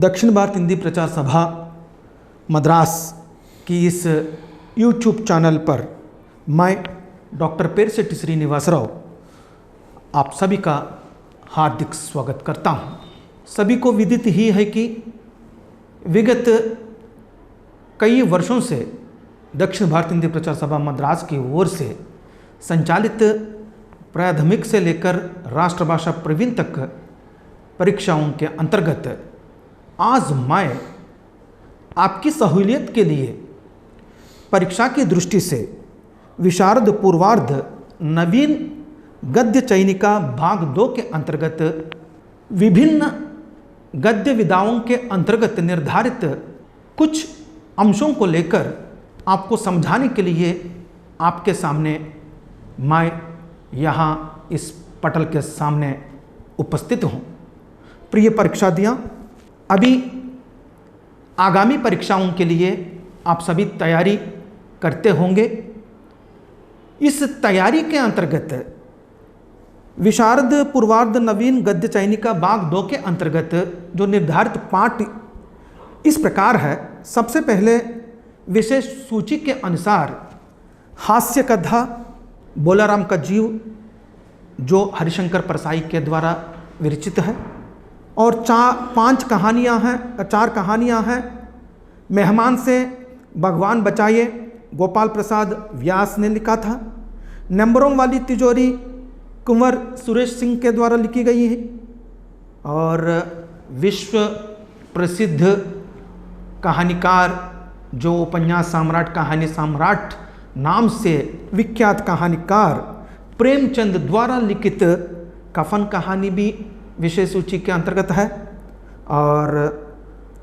दक्षिण भारत हिंदी प्रचार सभा मद्रास की इस यूट्यूब चैनल पर मैं डॉक्टर पेरशेट्टी श्रीनिवास राव आप सभी का हार्दिक स्वागत करता हूं। सभी को विदित ही है कि विगत कई वर्षों से दक्षिण भारत हिंदी प्रचार सभा मद्रास की ओर से संचालित प्राथमिक से लेकर राष्ट्रभाषा प्रवीण तक परीक्षाओं के अंतर्गत आज मैं आपकी सहूलियत के लिए परीक्षा की दृष्टि से विशारद पूर्वार्ध नवीन गद्य चयनिका भाग 2 के अंतर्गत विभिन्न गद्य विधाओं के अंतर्गत निर्धारित कुछ अंशों को लेकर आपको समझाने के लिए आपके सामने मैं यहाँ इस पटल के सामने उपस्थित हूँ। प्रिय परीक्षार्थियों, अभी आगामी परीक्षाओं के लिए आप सभी तैयारी करते होंगे। इस तैयारी के अंतर्गत विशारद पूर्वार्ध नवीन गद्य चयनिका भाग 2 के अंतर्गत जो निर्धारित पाठ इस प्रकार है। सबसे पहले विशेष सूची के अनुसार हास्य कथा बोलाराम का जीव जो हरिशंकर परसाई के द्वारा विरचित है और 4 कहानियाँ हैं। मेहमान से भगवान बचाइए गोपाल प्रसाद व्यास ने लिखा था। नंबरों वाली तिजोरी कुंवर सुरेश सिंह के द्वारा लिखी गई है और विश्व प्रसिद्ध कहानीकार जो उपन्यास सम्राट कहानी सम्राट नाम से विख्यात कहानीकार प्रेमचंद द्वारा लिखित कफन कहानी भी विशेष सूची के अंतर्गत है। और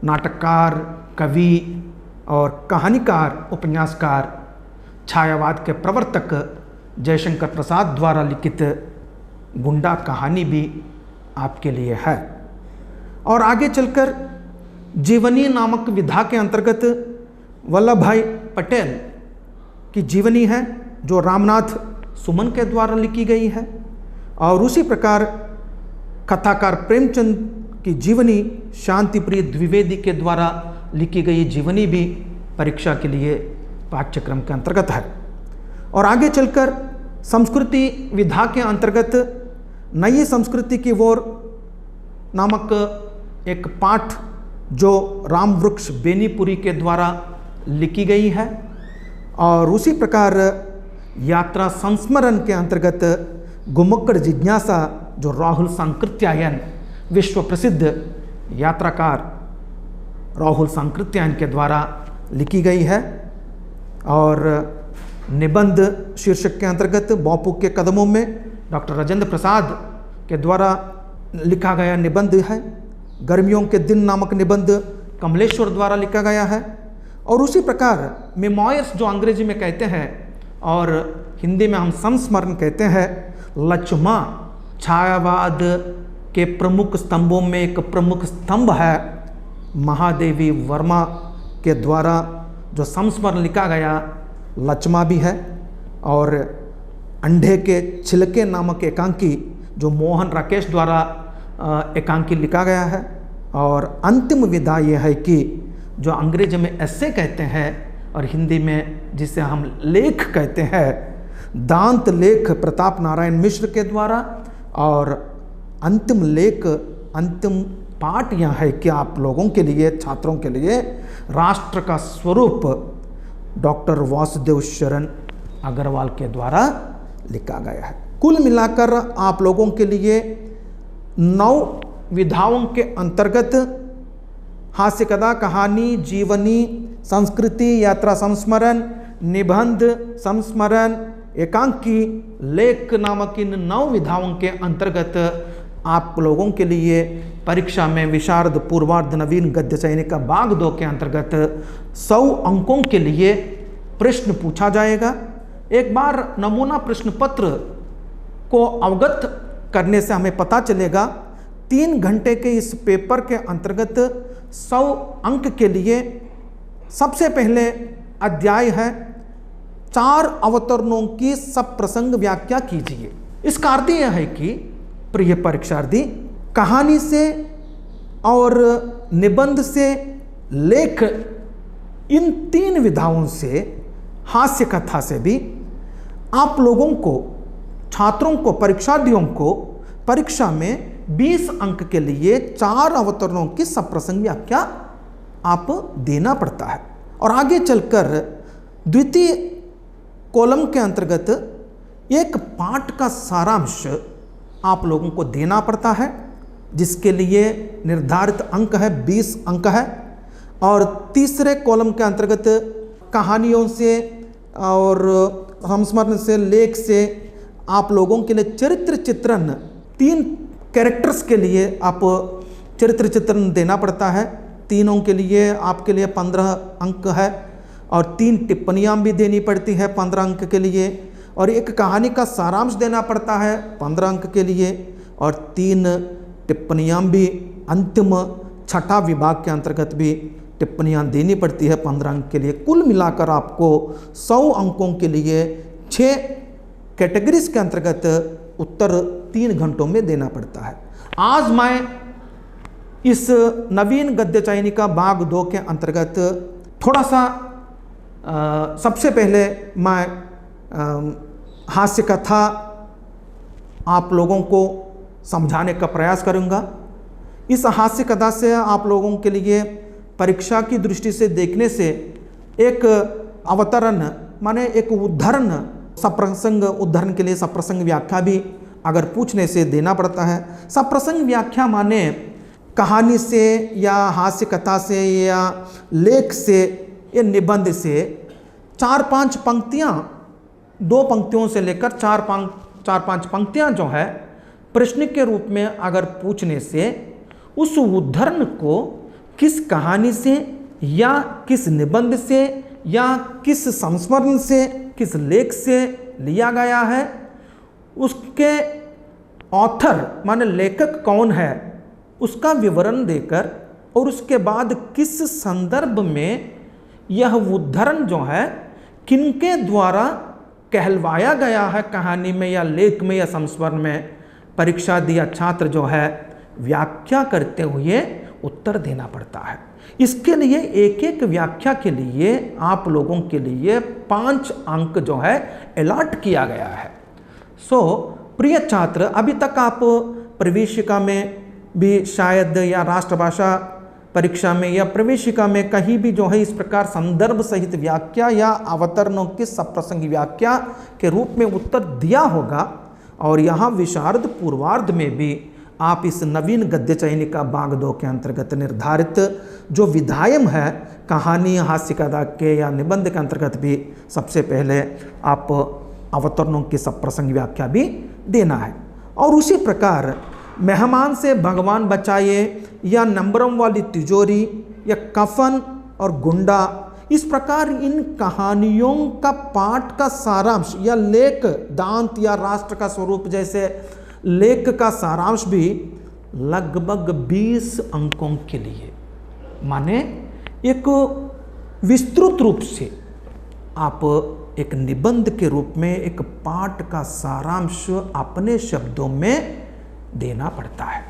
नाटककार, कवि और कहानीकार, उपन्यासकार, छायावाद के प्रवर्तक जयशंकर प्रसाद द्वारा लिखित गुंडा कहानी भी आपके लिए है। और आगे चलकर जीवनी नामक विधा के अंतर्गत वल्लभ भाई पटेल की जीवनी है जो रामनाथ सुमन के द्वारा लिखी गई है। और उसी प्रकार कथाकार प्रेमचंद की जीवनी शांति प्रिय द्विवेदी के द्वारा लिखी गई जीवनी भी परीक्षा के लिए पाठ्यक्रम के अंतर्गत है। और आगे चलकर संस्कृति विधा के अंतर्गत नई संस्कृति की ओर नामक एक पाठ जो रामवृक्ष बेनीपुरी के द्वारा लिखी गई है। और उसी प्रकार यात्रा संस्मरण के अंतर्गत घुमक्कड़ जिज्ञासा जो राहुल सांकृत्यायन विश्व प्रसिद्ध यात्राकार राहुल सांकृत्यायन के द्वारा लिखी गई है। और निबंध शीर्षक के अंतर्गत बापू के कदमों में डॉक्टर राजेंद्र प्रसाद के द्वारा लिखा गया निबंध है। गर्मियों के दिन नामक निबंध कमलेश्वर द्वारा लिखा गया है। और उसी प्रकार मेमोयर्स जो अंग्रेजी में कहते हैं और हिंदी में हम संस्मरण कहते हैं, लचमा छायावाद के प्रमुख स्तंभों में एक प्रमुख स्तंभ है। महादेवी वर्मा के द्वारा जो संस्मरण लिखा गया लचमा भी है। और अंडे के छिलके नामक एकांकी जो मोहन राकेश द्वारा एकांकी लिखा गया है। और अंतिम विधा यह है कि जो अंग्रेजी में एस्से कहते हैं और हिंदी में जिसे हम लेख कहते हैं, दांत लेख प्रताप नारायण मिश्र के द्वारा। और अंतिम लेख अंतिम पाठ यह है कि आप लोगों के लिए, छात्रों के लिए राष्ट्र का स्वरूप डॉक्टर वासुदेव शरण अग्रवाल के द्वारा लिखा गया है। कुल मिलाकर आप लोगों के लिए 9 विधाओं के अंतर्गत हास्य कथा, कहानी, जीवनी, संस्कृति, यात्रा संस्मरण, निबंध संस्मरण, एकांकी, लेख नामक इन 9 विधाओं के अंतर्गत आप लोगों के लिए परीक्षा में विशारद पूर्वार्ध नवीन गद्य चयनिका भाग 2 के अंतर्गत 100 अंकों के लिए प्रश्न पूछा जाएगा। एक बार नमूना प्रश्न पत्र को अवगत करने से हमें पता चलेगा 3 घंटे के इस पेपर के अंतर्गत 100 अंक के लिए सबसे पहले अध्याय है 4 अवतरणों की सब प्रसंग व्याख्या कीजिए। इसका अर्थ यह है कि प्रिय परीक्षार्थी, कहानी से और निबंध से, लेख, इन 3 विधाओं से, हास्य कथा से भी आप लोगों को, छात्रों को, परीक्षार्थियों को परीक्षा में 20 अंक के लिए 4 अवतरणों की सप्रसंग व्याख्या आप देना पड़ता है। और आगे चलकर द्वितीय कॉलम के अंतर्गत एक पाठ का सारांश आप लोगों को देना पड़ता है, जिसके लिए निर्धारित अंक है 20 अंक है। और तीसरे कॉलम के अंतर्गत कहानियों से और संस्मरण से, लेख से आप लोगों के लिए चरित्र चित्रण, 3 कैरेक्टर्स के लिए आप चरित्र चित्रण देना पड़ता है। तीनों के लिए आपके लिए 15 अंक है और 3 टिप्पणियाँ भी देनी पड़ती है 15 अंक के लिए, और एक कहानी का सारांश देना पड़ता है 15 अंक के लिए, और 3 टिप्पणियाँ भी अंतिम 6ठा विभाग के अंतर्गत भी टिप्पणियाँ देनी पड़ती है 15 अंक के लिए। कुल मिलाकर आपको 100 अंकों के लिए 6 कैटेगरीज के अंतर्गत उत्तर 3 घंटों में देना पड़ता है। आज मैं इस नवीन गद्य चयनिका भाग 2 के अंतर्गत थोड़ा सा सबसे पहले मैं हास्य कथा आप लोगों को समझाने का प्रयास करूंगा। इस हास्य कथा से आप लोगों के लिए परीक्षा की दृष्टि से देखने से एक अवतरण माने एक उद्धरण, सप्रसंग उद्धरण के लिए सप्रसंग व्याख्या भी अगर पूछने से देना पड़ता है। सप्रसंग व्याख्या माने कहानी से या हास्य कथा से या लेख से या निबंध से 4-5 पंक्तियाँ, 2 पंक्तियों से लेकर 4-5 पंक्तियाँ जो है प्रश्न के रूप में अगर पूछने से उस उद्धरण को किस कहानी से या किस निबंध से या किस संस्मरण से, किस लेख से लिया गया है, उसके ऑथर माने लेखक कौन है उसका विवरण देकर, और उसके बाद किस संदर्भ में यह उद्धरण जो है किनके द्वारा कहलवाया गया है कहानी में या लेख में या संस्मरण में, परीक्षा दिया छात्र जो है व्याख्या करते हुए उत्तर देना पड़ता है। इसके लिए एक एक व्याख्या के लिए आप लोगों के लिए 5 अंक जो है अलॉट किया गया है। प्रिय छात्र, अभी तक आप प्रवेशिका में भी शायद या राष्ट्रभाषा परीक्षा में या प्रवेशिका में कहीं भी जो है इस प्रकार संदर्भ सहित व्याख्या या अवतरणों की सप्रसंग व्याख्या के रूप में उत्तर दिया होगा। और यहाँ विशारद पूर्वार्ध में भी आप इस नवीन गद्य चयनिका भाग 2 के अंतर्गत निर्धारित जो विधायम है कहानी, हास्य कथा के या निबंध के अंतर्गत भी सबसे पहले आप अवतरणों की सप्रसंग व्याख्या भी देना है। और उसी प्रकार मेहमान से भगवान बचाए या नंबरों वाली तिजोरी या कफन और गुंडा, इस प्रकार इन कहानियों का पाठ का सारांश या लेख, दांत या राष्ट्र का स्वरूप जैसे लेख का सारांश भी लगभग 20 अंकों के लिए, माने एक विस्तृत रूप से आप एक निबंध के रूप में एक पाठ का सारांश अपने शब्दों में देना पड़ता है।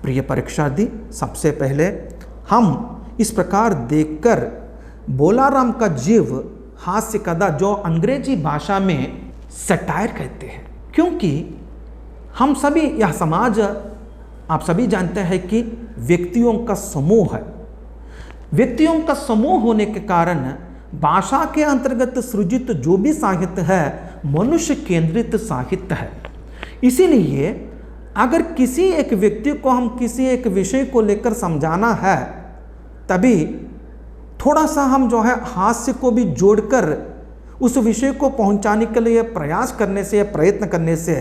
प्रिय परीक्षार्थी, सबसे पहले हम इस प्रकार देखकर बोलाराम का जीव हास्य कथा जो अंग्रेजी भाषा में सटायर कहते हैं, क्योंकि हम सभी यह समाज आप सभी जानते हैं कि व्यक्तियों का समूह है। व्यक्तियों का समूह होने के कारण भाषा के अंतर्गत सृजित जो भी साहित्य है मनुष्य केंद्रित साहित्य है। इसीलिए अगर किसी एक व्यक्ति को हम किसी एक विषय को लेकर समझाना है तभी थोड़ा सा हम जो है हास्य को भी जोड़कर उस विषय को पहुंचाने के लिए प्रयास करने से, प्रयत्न करने से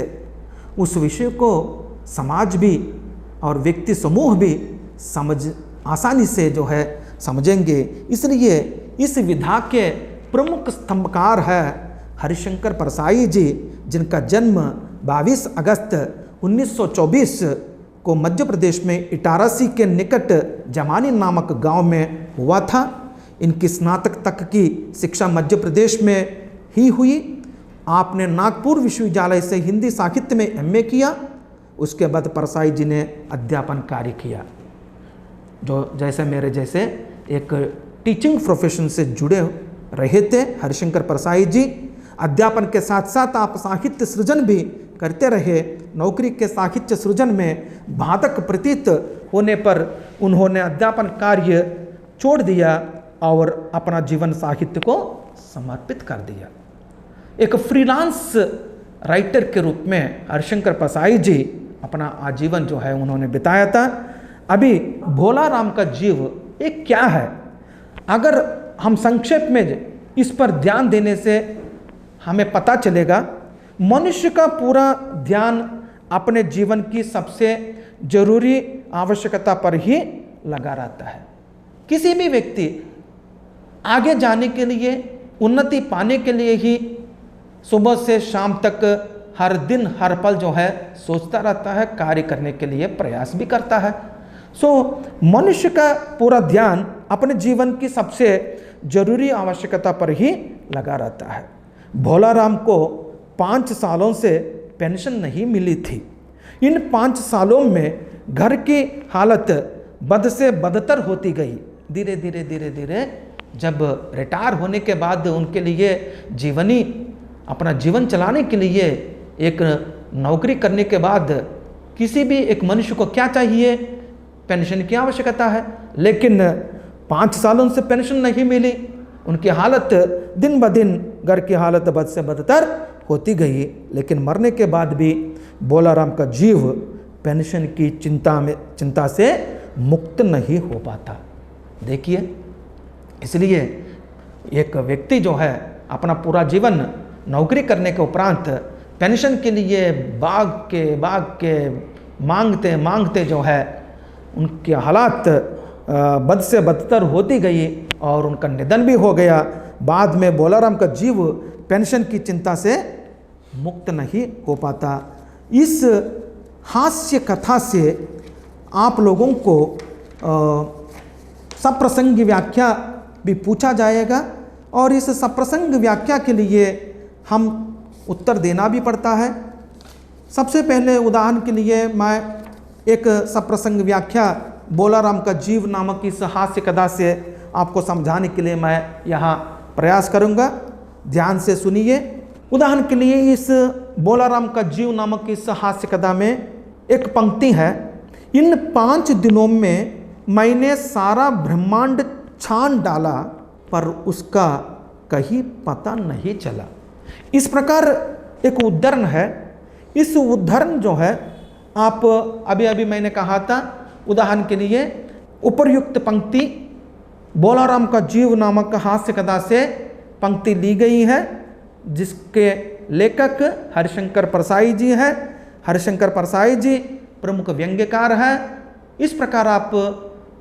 उस विषय को समाज भी और व्यक्ति समूह भी समझ आसानी से जो है समझेंगे। इसलिए इस विधा के प्रमुख स्तंभकार है हरिशंकर परसाई जी, जिनका जन्म 22 अगस्त 1924 को मध्य प्रदेश में इटारसी के निकट जमानी नामक गांव में हुआ था। इनकी स्नातक तक की शिक्षा मध्य प्रदेश में ही हुई। आपने नागपुर विश्वविद्यालय से हिंदी साहित्य में एमए किया। उसके बाद परसाई जी ने अध्यापन कार्य किया। जो जैसे मेरे जैसे एक टीचिंग प्रोफेशन से जुड़े रहे थे। हरिशंकर परसाई जी अध्यापन के साथ साथ आप साहित्य सृजन भी करते रहे। नौकरी के साहित्य सृजन में बाधक प्रतीत होने पर उन्होंने अध्यापन कार्य छोड़ दिया और अपना जीवन साहित्य को समर्पित कर दिया। एक फ्रीलांस राइटर के रूप में हरिशंकर परसाई जी अपना आजीवन जो है उन्होंने बिताया था। अभी भोला राम का जीव ये क्या है, अगर हम संक्षेप में इस पर ध्यान देने से हमें पता चलेगा, मनुष्य का पूरा ध्यान अपने जीवन की सबसे जरूरी आवश्यकता पर ही लगा रहता है। किसी भी व्यक्ति आगे जाने के लिए, उन्नति पाने के लिए ही सुबह से शाम तक हर दिन हर पल जो है सोचता रहता है, कार्य करने के लिए प्रयास भी करता है। मनुष्य का पूरा ध्यान अपने जीवन की सबसे जरूरी आवश्यकता पर ही लगा रहता है। भोला राम को 5 सालों से पेंशन नहीं मिली थी। इन 5 सालों में घर की हालत बद से बदतर होती गई। धीरे धीरे जब रिटायर होने के बाद उनके लिए अपना जीवन चलाने के लिए एक नौकरी करने के बाद किसी भी एक मनुष्य को क्या चाहिए, पेंशन की आवश्यकता है। लेकिन 5 सालों से पेंशन नहीं मिली। उनकी हालत दिन ब दिन, घर की हालत बद से बदतर होती गई। लेकिन मरने के बाद भी भोला राम का जीव पेंशन की चिंता से मुक्त नहीं हो पाता। देखिए, इसलिए एक व्यक्ति जो है अपना पूरा जीवन नौकरी करने के उपरांत पेंशन के लिए बाग के मांगते जो है उनके हालात बद से बदतर होती गई और उनका निधन भी हो गया। बाद में भोला राम का जीव पेंशन की चिंता से मुक्त नहीं हो पाता। इस हास्य कथा से आप लोगों को सप्रसंग व्याख्या भी पूछा जाएगा और इस सप्रसंग व्याख्या के लिए हम उत्तर देना भी पड़ता है। सबसे पहले उदाहरण के लिए मैं एक सप्रसंग व्याख्या भोला राम का जीव नामक इस हास्य कथा से आपको समझाने के लिए मैं यहाँ प्रयास करूँगा। ध्यान से सुनिए। उदाहरण के लिए इस भोला राम का जीव नामक इस हास्य कथा में एक पंक्ति है, इन 5 दिनों में मैंने सारा ब्रह्मांड छान डाला पर उसका कहीं पता नहीं चला। इस प्रकार एक उद्धरण है। इस उद्धरण जो है आप अभी मैंने कहा था, उदाहरण के लिए उपर्युक्त पंक्ति भोला राम का जीव नामक हास्य कथा से पंक्ति ली गई है, जिसके लेखक हरिशंकर परसाई जी हैं। हरिशंकर परसाई जी प्रमुख व्यंग्यकार हैं। इस प्रकार आप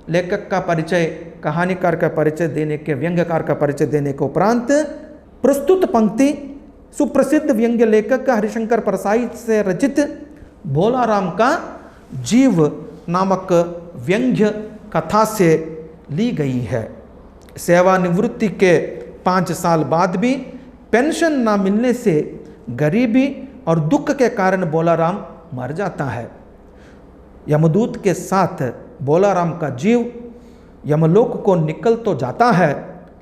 लेखक का परिचय, कहानीकार का परिचय देने के, व्यंग्यकार का परिचय देने के उपरांत प्रस्तुत पंक्ति सुप्रसिद्ध व्यंग्य लेखक हरिशंकर परसाई से रचित भोला राम का जीव नामक व्यंग्य कथा से ली गई है। सेवानिवृत्ति के 5 साल बाद भी पेंशन न मिलने से गरीबी और दुख के कारण भोला राम मर जाता है। यमदूत के साथ भोला राम का जीव यमलोक को निकल तो जाता है,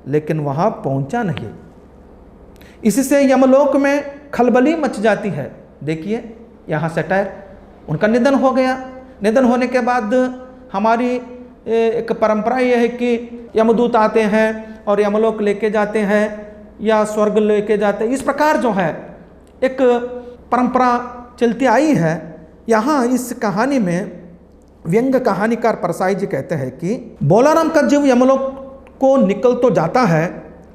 लेकिन वहाँ पहुँचा नहीं। इससे यमलोक में खलबली मच जाती है। देखिए, यहाँ सटायर, उनका निधन हो गया। निधन होने के बाद हमारी एक परंपरा यह है कि यमदूत आते हैं और यमलोक लेके जाते हैं या स्वर्ग लेके जाते हैं। इस प्रकार जो है एक परंपरा चलती आई है। यहाँ इस कहानी में व्यंग्य कहानीकार परसाई जी कहते हैं कि भोला राम का जीव यमलोक को निकल तो जाता है,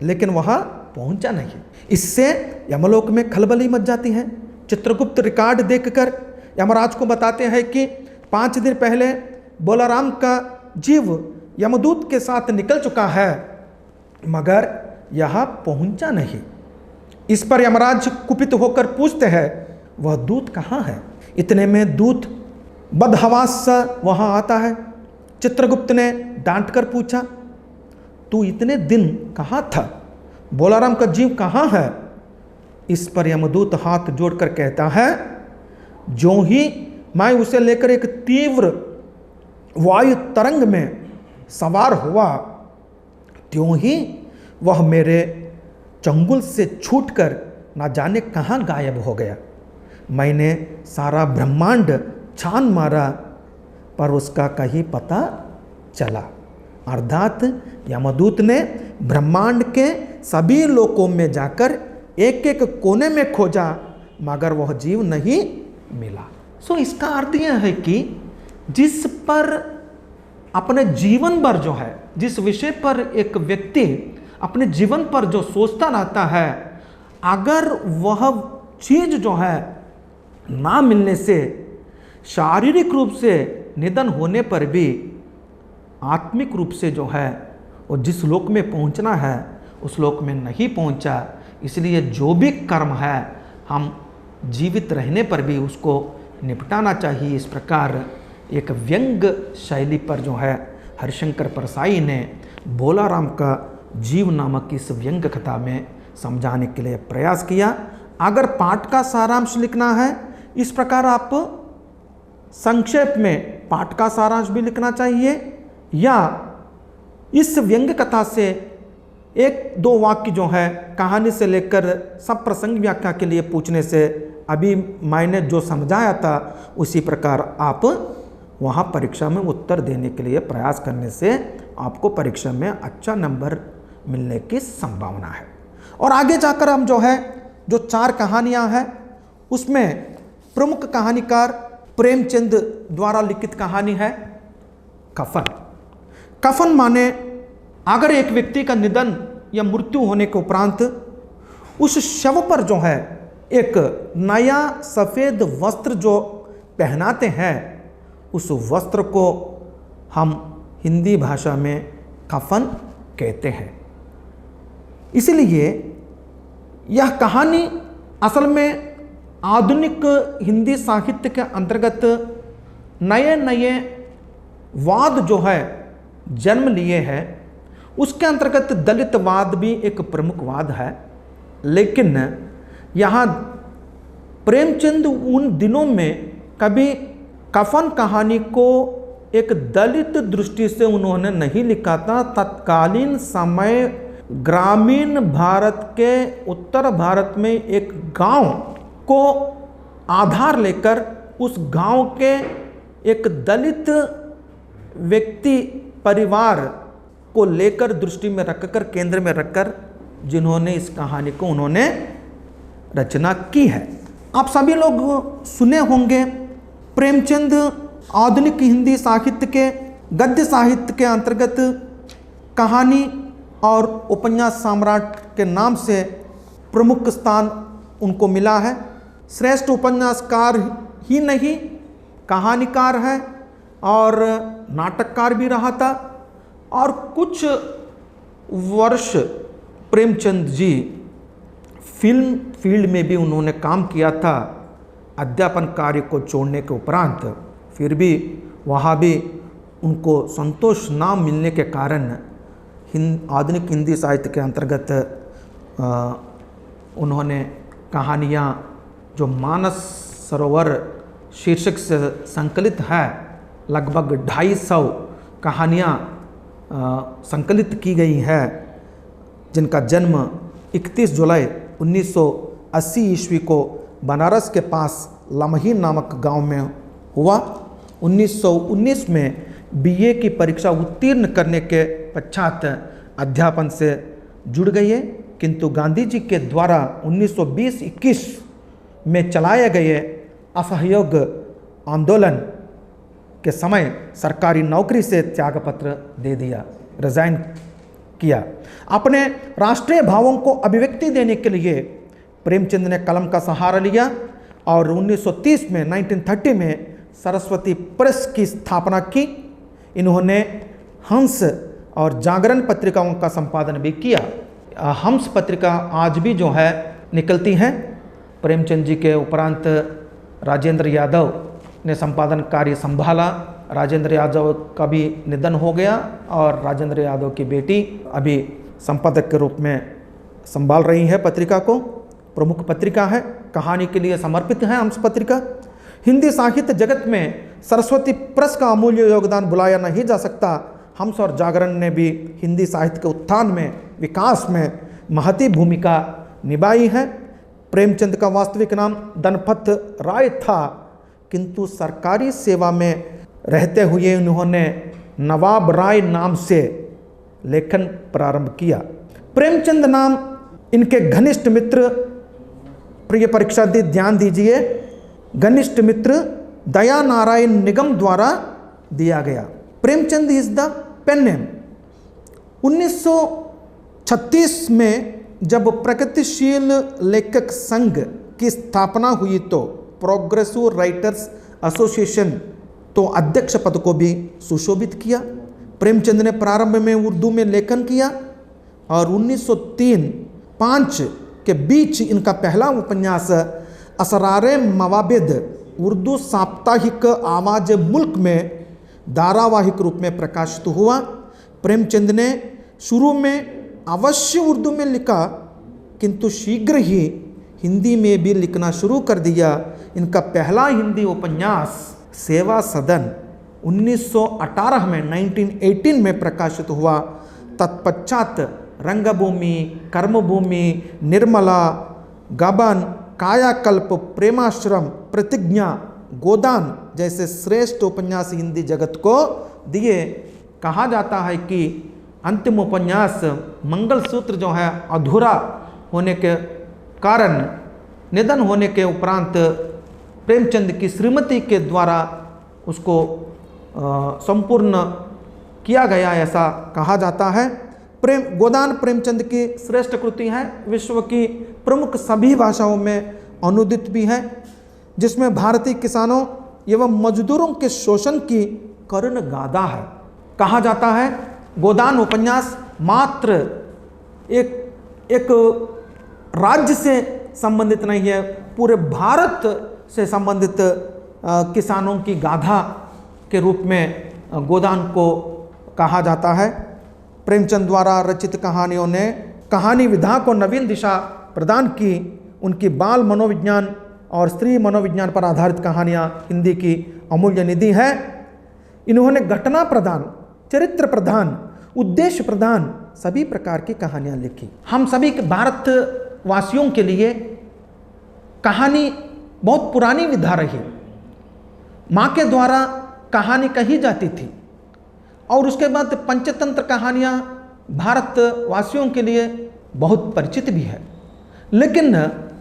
लेकिन वहाँ पहुँचा नहीं। इससे यमलोक में खलबली मच जाती है। चित्रगुप्त रिकॉर्ड देखकर यमराज को बताते हैं कि 5 दिन पहले भोला राम का जीव यमदूत के साथ निकल चुका है, मगर यहाँ पहुँचा नहीं। इस पर यमराज कुपित होकर पूछते हैं, वह दूत कहाँ है? इतने में दूत बदहवास सा वहाँ आता है। चित्रगुप्त ने डांट कर पूछा, तू इतने दिन कहाँ था? भोला राम का जीव कहाँ है? इस पर यमदूत हाथ जोड़कर कहता है, जो ही मैं उसे लेकर एक तीव्र वायु तरंग में सवार हुआ, त्यों ही वह मेरे चंगुल से छूटकर ना जाने कहाँ गायब हो गया। मैंने सारा ब्रह्मांड छान मारा पर उसका कहीं पता चला। अर्थात यमदूत ने ब्रह्मांड के सभी लोकों में जाकर एक एक कोने में खोजा मगर वह जीव नहीं मिला। इसका अर्थ यह है कि जिस पर अपने जीवन भर जो है, जिस विषय पर एक व्यक्ति अपने जीवन पर जो सोचता रहता है, अगर वह चीज जो है ना मिलने से, शारीरिक रूप से निधन होने पर भी आत्मिक रूप से जो है वो जिस लोक में पहुंचना है उस लोक में नहीं पहुंचा। इसलिए जो भी कर्म है हम जीवित रहने पर भी उसको निपटाना चाहिए। इस प्रकार एक व्यंग शैली पर जो है हरिशंकर परसाई ने भोला राम का जीव नामक इस व्यंग कथा में समझाने के लिए प्रयास किया। अगर पाठ का सारांश लिखना है, इस प्रकार आप संक्षेप में पाठ का सारांश भी लिखना चाहिए, या इस व्यंग कथा से एक दो वाक्य जो है कहानी से लेकर सब प्रसंग व्याख्या के लिए पूछने से अभी मैंने जो समझाया था उसी प्रकार आप वहाँ परीक्षा में उत्तर देने के लिए प्रयास करने से आपको परीक्षा में अच्छा नंबर मिलने की संभावना है। और आगे जाकर हम जो है जो 4 कहानियाँ हैं उसमें प्रमुख कहानीकार प्रेमचंद द्वारा लिखित कहानी है कफन। कफन माने अगर एक व्यक्ति का निधन या मृत्यु होने के उपरांत उस शव पर जो है एक नया सफ़ेद वस्त्र जो पहनाते हैं, उस वस्त्र को हम हिंदी भाषा में कफन कहते हैं। इसलिए यह कहानी असल में आधुनिक हिंदी साहित्य के अंतर्गत नए नए वाद जो है जन्म लिए हैं। उसके अंतर्गत दलितवाद भी एक प्रमुख वाद है, लेकिन यहाँ प्रेमचंद उन दिनों में कभी कफन कहानी को एक दलित दृष्टि से उन्होंने नहीं लिखा था। तत्कालीन समय ग्रामीण भारत के उत्तर भारत में एक गांव को आधार लेकर उस गांव के एक दलित व्यक्ति परिवार को लेकर दृष्टि में रखकर, केंद्र में रखकर जिन्होंने इस कहानी को उन्होंने रचना की है। आप सभी लोग सुने होंगे प्रेमचंद आधुनिक हिंदी साहित्य के गद्य साहित्य के अंतर्गत कहानी और उपन्यास सम्राट के नाम से प्रमुख स्थान उनको मिला है। श्रेष्ठ उपन्यासकार ही नहीं, कहानीकार है और नाटककार भी रहा था। और कुछ वर्ष प्रेमचंद जी फिल्म फील्ड में भी उन्होंने काम किया था। अध्यापन कार्य को छोड़ने के उपरांत फिर भी वहाँ भी उनको संतोष ना मिलने के कारण आधुनिक हिंदी साहित्य के अंतर्गत उन्होंने कहानियाँ जो मानस सरोवर शीर्षक से संकलित है, लगभग 250 कहानियाँ संकलित की गई है, जिनका जन्म 31 जुलाई 1980 ईस्वी को बनारस के पास लमही नामक गांव में हुआ। 1919 में बीए की परीक्षा उत्तीर्ण करने के पश्चात अध्यापन से जुड़ गए, किंतु गांधी जी के द्वारा 1920-21 में चलाए गए असहयोग आंदोलन के समय सरकारी नौकरी से त्यागपत्र दे दिया, रिजाइन किया। अपने राष्ट्रीय भावों को अभिव्यक्ति देने के लिए प्रेमचंद ने कलम का सहारा लिया और 1930 में 1930 में सरस्वती प्रेस की स्थापना की। इन्होंने हंस और जागरण पत्रिकाओं का संपादन भी किया। हंस पत्रिका आज भी जो है निकलती हैं। प्रेमचंद जी के उपरांत राजेंद्र यादव ने संपादन कार्य संभाला। राजेंद्र यादव का भी निधन हो गया और राजेंद्र यादव की बेटी अभी संपादक के रूप में संभाल रही है पत्रिका को। प्रमुख पत्रिका है, कहानी के लिए समर्पित है हंस पत्रिका। हिंदी साहित्य जगत में सरस्वती प्रेस का अमूल्य योगदान भुलाया नहीं जा सकता। हंस और जागरण ने भी हिंदी साहित्य के उत्थान में, विकास में महती भूमिका निभाई है। प्रेमचंद का वास्तविक नाम धनपत राय था, किंतु सरकारी सेवा में रहते हुए उन्होंने नवाब राय नाम से लेखन प्रारंभ किया। प्रेमचंद नाम इनके घनिष्ठ मित्र, प्रिय परीक्षार्थी ध्यान दीजिए, घनिष्ठ मित्र दया नारायण निगम द्वारा दिया गया। Premchand is the pen name. 1936 में जब प्रगतिशील लेखक संघ की स्थापना हुई तो प्रोग्रेसिव राइटर्स एसोसिएशन तो अध्यक्ष पद को भी सुशोभित किया। प्रेमचंद ने प्रारंभ में उर्दू में लेखन किया और 1903-05 के बीच इनका पहला उपन्यास असरारे मवाबिद उर्दू साप्ताहिक आवाज मुल्क में धारावाहिक रूप में प्रकाशित हुआ। प्रेमचंद ने शुरू में अवश्य उर्दू में लिखा, किंतु शीघ्र ही हिंदी में भी लिखना शुरू कर दिया। इनका पहला हिंदी उपन्यास सेवा सदन 1918 में 1918 में प्रकाशित हुआ। तत्पश्चात रंगभूमि, कर्मभूमि, निर्मला, गबन, कायाकल्प, प्रेमाश्रम, प्रतिज्ञा, गोदान जैसे श्रेष्ठ उपन्यास हिंदी जगत को दिए। कहा जाता है कि अंतिम उपन्यास मंगलसूत्र जो है अधूरा होने के कारण निधन होने के उपरांत प्रेमचंद की श्रीमती के द्वारा उसको संपूर्ण किया गया, ऐसा कहा जाता है। गोदान प्रेमचंद की श्रेष्ठ कृति है, विश्व की प्रमुख सभी भाषाओं में अनुदित भी है, जिसमें भारतीय किसानों एवं मजदूरों के शोषण की करुण गाथा है। कहा जाता है गोदान उपन्यास मात्र एक राज्य से संबंधित नहीं है, पूरे भारत से संबंधित किसानों की गाथा के रूप में गोदान को कहा जाता है। प्रेमचंद द्वारा रचित कहानियों ने कहानी विधा को नवीन दिशा प्रदान की। उनकी बाल मनोविज्ञान और स्त्री मनोविज्ञान पर आधारित कहानियाँ हिंदी की अमूल्य निधि है। इन्होंने घटना प्रधान, चरित्र प्रधान, उद्देश्य प्रधान सभी प्रकार की कहानियाँ लिखी। हम सभी भारतवासियों के लिए कहानी बहुत पुरानी विधा रही। माँ के द्वारा कहानी कही जाती थी और उसके बाद पंचतंत्र कहानियाँ भारतवासियों के लिए बहुत परिचित भी है। लेकिन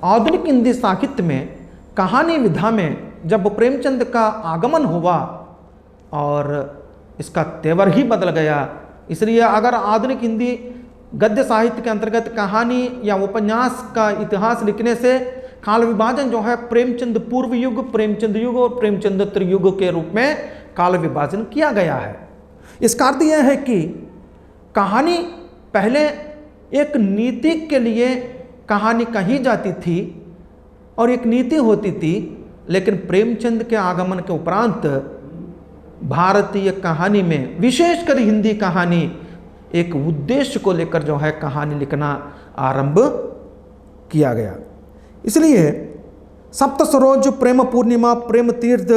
आधुनिक हिंदी साहित्य में कहानी विधा में जब प्रेमचंद का आगमन हुआ और इसका तेवर ही बदल गया, इसलिए अगर आधुनिक हिंदी गद्य साहित्य के अंतर्गत कहानी या उपन्यास का इतिहास लिखने से काल विभाजन जो है प्रेमचंद पूर्व युग, प्रेमचंद युग और प्रेमचंदोत्तर युग के रूप में काल विभाजन किया गया है। इसका अर्थ यह है कि कहानी पहले एक नीति के लिए कहानी कही जाती थी और एक नीति होती थी, लेकिन प्रेमचंद के आगमन के उपरांत भारतीय कहानी में, विशेषकर हिंदी कहानी, एक उद्देश्य को लेकर जो है कहानी लिखना आरंभ किया गया। इसलिए सप्त सरोज, प्रेम पूर्णिमा, प्रेम तीर्थ,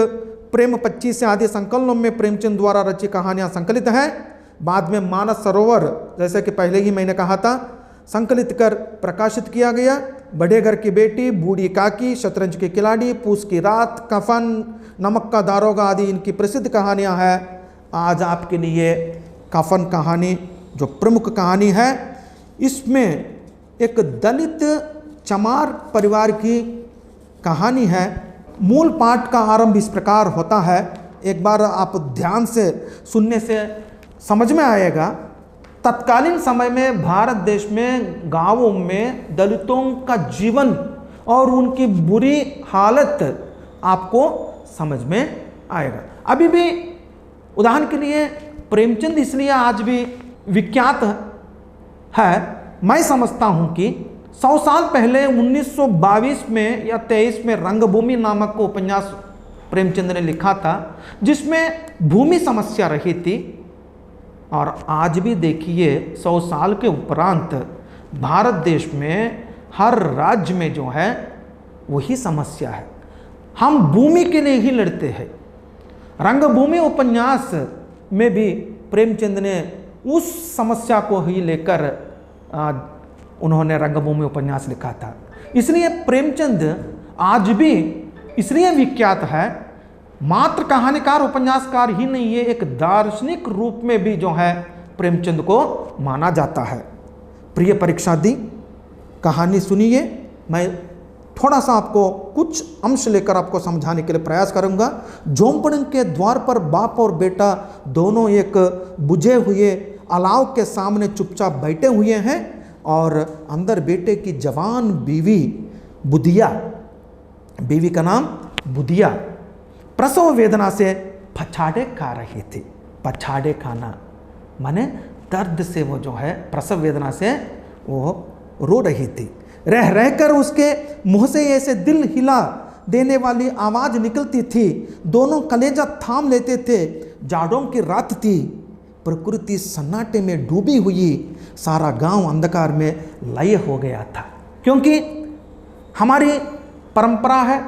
प्रेम 25 आदि संकलनों में प्रेमचंद द्वारा रची कहानियां संकलित हैं। बाद में मानस सरोवर, जैसे कि पहले ही मैंने कहा था, संकलित कर प्रकाशित किया गया। बड़े घर की बेटी, बूढ़ी काकी, शतरंज के खिलाड़ी, पूस की रात, कफन, नमक का दारोगा आदि इनकी प्रसिद्ध कहानियां हैं। आज आपके लिए कफन कहानी जो प्रमुख कहानी है, इसमें एक दलित चमार परिवार की कहानी है। मूल पाठ का आरंभ इस प्रकार होता है, एक बार आप ध्यान से सुनने से समझ में आएगा। तत्कालीन समय में भारत देश में गांवों में दलितों का जीवन और उनकी बुरी हालत आपको समझ में आएगा। अभी भी उदाहरण के लिए प्रेमचंद इसलिए आज भी विख्यात है, मैं समझता हूं कि 100 साल पहले 1922 में या 23 में रंगभूमि नामक को उपन्यास प्रेमचंद ने लिखा था, जिसमें भूमि समस्या रही थी। और आज भी देखिए 100 साल के उपरांत भारत देश में हर राज्य में जो है वही समस्या है। हम भूमि के लिए ही लड़ते हैं। रंगभूमि उपन्यास में भी प्रेमचंद ने उस समस्या को ही लेकर उन्होंने रंगभूमि उपन्यास लिखा था। इसलिए प्रेमचंद आज भी इसलिए विख्यात है, मात्र कहानीकार उपन्यासकार ही नहीं है, एक दार्शनिक रूप में भी जो है प्रेमचंद को माना जाता है। प्रिय परीक्षार्थी, कहानी सुनिए। मैं थोड़ा सा आपको कुछ अंश लेकर आपको समझाने के लिए प्रयास करूंगा। झोंपड़ी के द्वार पर बाप और बेटा दोनों एक बुझे हुए अलाव के सामने चुपचाप बैठे हुए हैं और अंदर बेटे की जवान बीवी बुधिया, बीवी का नाम बुधिया, प्रसव वेदना से पछाड़े खा रही थी। पछाड़े खाना माने दर्द से वो जो है प्रसव वेदना से वो रो रही थी। रह रहकर उसके मुंह से ऐसे दिल हिला देने वाली आवाज निकलती थी। दोनों कलेजा थाम लेते थे। जाड़ों की रात थी, प्रकृति सन्नाटे में डूबी हुई, सारा गांव अंधकार में लय हो गया था। क्योंकि हमारी परंपरा है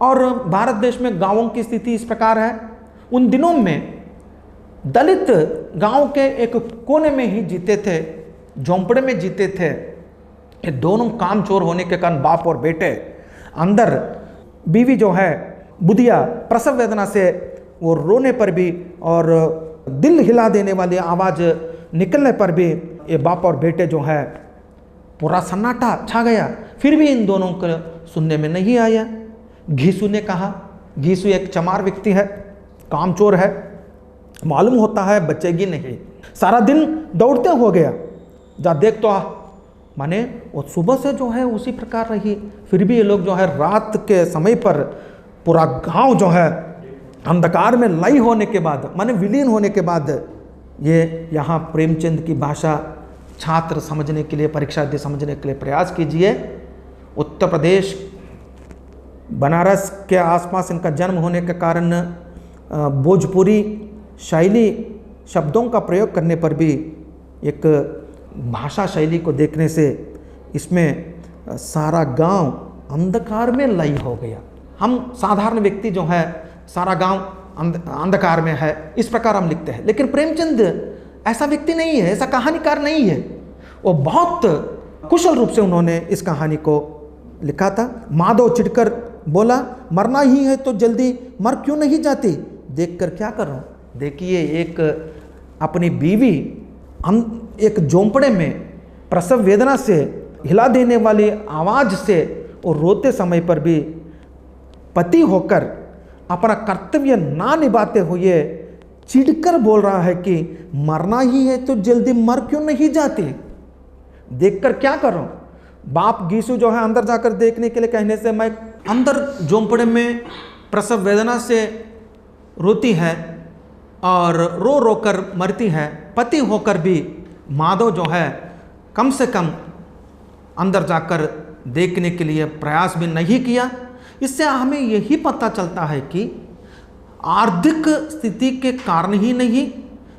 और भारत देश में गांवों की स्थिति इस प्रकार है। उन दिनों में दलित गांव के एक कोने में ही जीते थे, झोंपड़े में जीते थे। ये दोनों कामचोर होने के कारण बाप और बेटे, अंदर बीवी जो है बुधिया प्रसव वेदना से वो रोने पर भी और दिल हिला देने वाली आवाज निकलने पर भी ये बाप और बेटे जो है पूरा सन्नाटा छा गया। फिर भी इन दोनों को सुनने में नहीं आया। घीसू ने कहा, घीसू एक चमार व्यक्ति है, कामचोर है, मालूम होता है बचेगी नहीं। सारा दिन दौड़ते हो गया, जा देख तो आ। माने वो सुबह से जो है उसी प्रकार रही। फिर भी ये लोग जो है रात के समय पर पूरा गांव जो है अंधकार में लय होने के बाद, माने विलीन होने के बाद, ये यहाँ प्रेमचंद की भाषा छात्र समझने के लिए, परीक्षार्थी समझने के लिए प्रयास कीजिए। उत्तर प्रदेश बनारस के आसपास इनका जन्म होने के कारण भोजपुरी शैली शब्दों का प्रयोग करने पर भी एक भाषा शैली को देखने से इसमें सारा गांव अंधकार में लय हो गया। हम साधारण व्यक्ति जो है सारा गांव अंधकार में है, इस प्रकार हम लिखते हैं। लेकिन प्रेमचंद ऐसा व्यक्ति नहीं है, ऐसा कहानीकार नहीं है। वो बहुत कुशल रूप से उन्होंने इस कहानी को लिखा था। माधव चिढ़कर बोला, मरना ही है तो जल्दी मर क्यों नहीं जाती? देखकर क्या कर रहा हूँ? देखिए, एक अपनी बीवी एक झोंपड़े में प्रसव वेदना से हिला देने वाली आवाज से और रोते समय पर भी पति होकर अपना कर्तव्य ना निभाते हुए चिढ़कर बोल रहा है कि मरना ही है तो जल्दी मर क्यों नहीं जाती? देखकर क्या कर रहा हूं? बाप गीसू जो है अंदर जाकर देखने के लिए कहने से मैं अंदर झोंपड़े में प्रसव वेदना से रोती है और रो रो कर मरती है। पति होकर भी माधव जो है कम से कम अंदर जाकर देखने के लिए प्रयास भी नहीं किया। इससे हमें यही पता चलता है कि आर्थिक स्थिति के कारण ही नहीं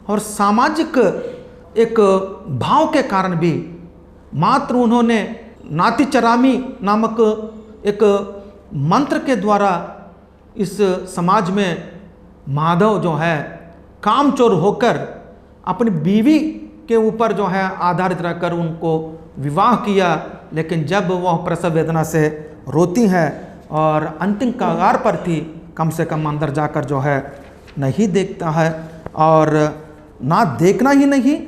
और सामाजिक एक भाव के कारण भी मात्र उन्होंने नातिचरामी नामक एक मंत्र के द्वारा इस समाज में माधव जो है कामचोर होकर अपनी बीवी के ऊपर जो है आधारित रहकर उनको विवाह किया। लेकिन जब वह प्रसव वेदना से रोती है और अंतिम कगार पर थी, कम से कम अंदर जाकर जो है नहीं देखता है। और ना देखना ही नहीं,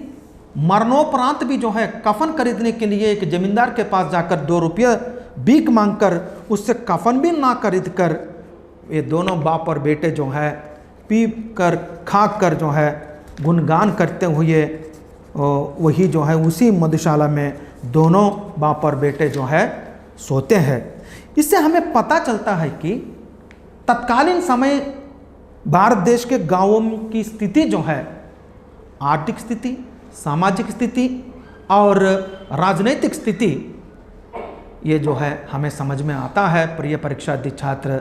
मरणोपरांत भी जो है कफन खरीदने के लिए एक जमींदार के पास जाकर 2 रुपये भीख मांगकर उससे कफन भी ना खरीद कर ये दोनों बाप और बेटे जो है पी कर खा कर जो है गुणगान करते हुए वही जो है उसी मधुशाला में दोनों बाप और बेटे जो है सोते हैं। इससे हमें पता चलता है कि तत्कालीन समय भारत देश के गांवों की स्थिति जो है, आर्थिक स्थिति, सामाजिक स्थिति और राजनैतिक स्थिति, ये जो है हमें समझ में आता है प्रिय परीक्षार्थी छात्र।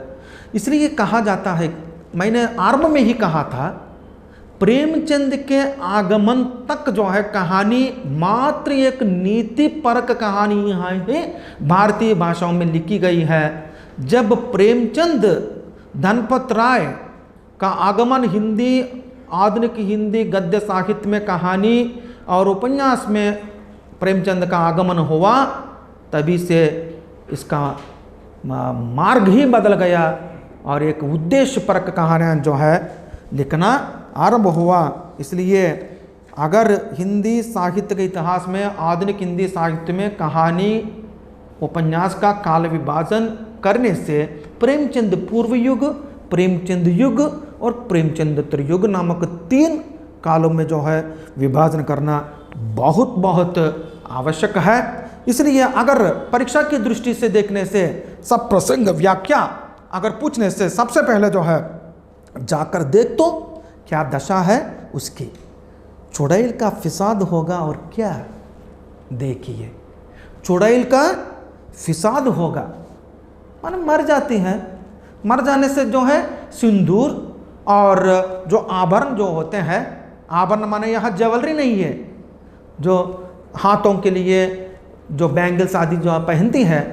इसलिए कहा जाता है, मैंने आरंभ में ही कहा था, प्रेमचंद के आगमन तक जो है कहानी मात्र एक नीति परक कहानी है, भारतीय भाषाओं में लिखी गई है। जब प्रेमचंद धनपत राय का आगमन हिंदी आधुनिक हिंदी गद्य साहित्य में कहानी और उपन्यास में प्रेमचंद का आगमन हुआ, तभी से इसका मार्ग ही बदल गया और एक उद्देश्यपरक कहानियाँ जो है लिखना आरंभ हुआ। इसलिए अगर हिंदी साहित्य के इतिहास में, आधुनिक हिंदी साहित्य में कहानी उपन्यास का काल विभाजन करने से प्रेमचंद पूर्व युग, प्रेमचंद युग और प्रेमचंद त्रियुग नामक 3 कालों में जो है विभाजन करना बहुत बहुत आवश्यक है। इसलिए अगर परीक्षा की दृष्टि से देखने से सब प्रसंग व्याख्या अगर पूछने से सबसे पहले जो है जाकर देख तो क्या दशा है उसकी, चुड़ैल का फिसाद होगा और क्या, देखिए चुड़ैल का फिसाद होगा माने मर जाती हैं, मर जाने से जो है सिंदूर और जो आभरण जो होते हैं, आभरण माने यहाँ ज्वेलरी नहीं है, जो हाथों के लिए जो बैंगल्स आदि जो पहनती हैं,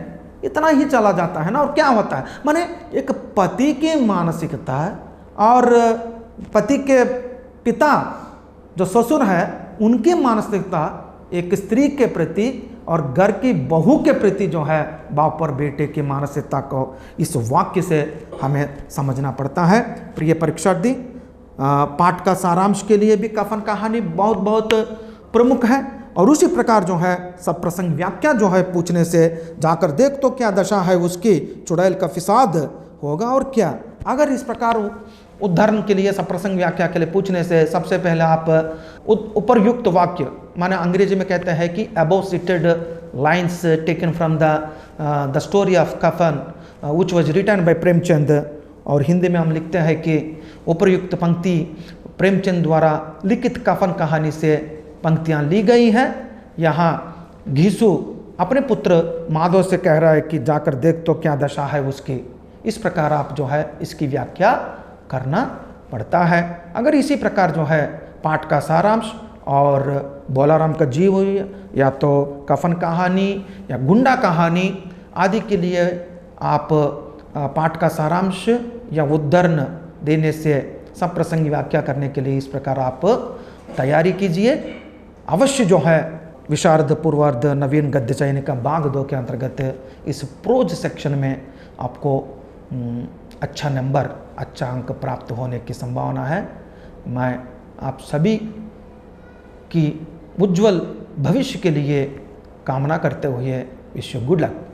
इतना ही चला जाता है ना। और क्या होता है माने एक पति की मानसिकता और पति के पिता जो ससुर है उनकी मानसिकता एक स्त्री के प्रति और घर की बहू के प्रति जो है बाप और बेटे की मानसिकता को इस वाक्य से हमें समझना पड़ता है। प्रिय परीक्षार्थी, पाठ का सारांश के लिए भी कफन कहानी बहुत बहुत प्रमुख है और उसी प्रकार जो है सब प्रसंग व्याख्या जो है पूछने से जाकर देख तो क्या दशा है उसकी, चुड़ैल का फिसाद होगा और क्या। अगर इस प्रकार उदाहरण के लिए सब प्रसंग व्याख्या के लिए पूछने से सबसे पहले आप उपरयुक्त वाक्य माने अंग्रेजी में कहते हैं कि above cited lines taken from the story of Kafan which was written by Premchand, और हिंदी में हम लिखते हैं कि उपरयुक्त पंक्ति प्रेमचंद द्वारा लिखित कफन कहानी से पंक्तियां ली गई हैं। यहाँ घीसू अपने पुत्र माधव से कह रहा है कि जाकर देख तो क्या दशा है उसकी। इस प्रकार आप जो है इसकी व्याख्या करना पड़ता है। अगर इसी प्रकार जो है पाठ का सारांश और बोलाराम का जीव हुई या तो कफन कहानी या गुंडा कहानी आदि के लिए आप पाठ का सारांश या उद्धरण देने से सब प्रसंग व्याख्या करने के लिए इस प्रकार आप तैयारी कीजिए। अवश्य जो है विशारद पूर्वार्ध नवीन गद्य चयनिका भाग 2 के अंतर्गत इस प्रोज सेक्शन में आपको अच्छा नंबर, अच्छा अंक प्राप्त होने की संभावना है। मैं आप सभी की उज्जवल भविष्य के लिए कामना करते हुए विश यू गुड लक।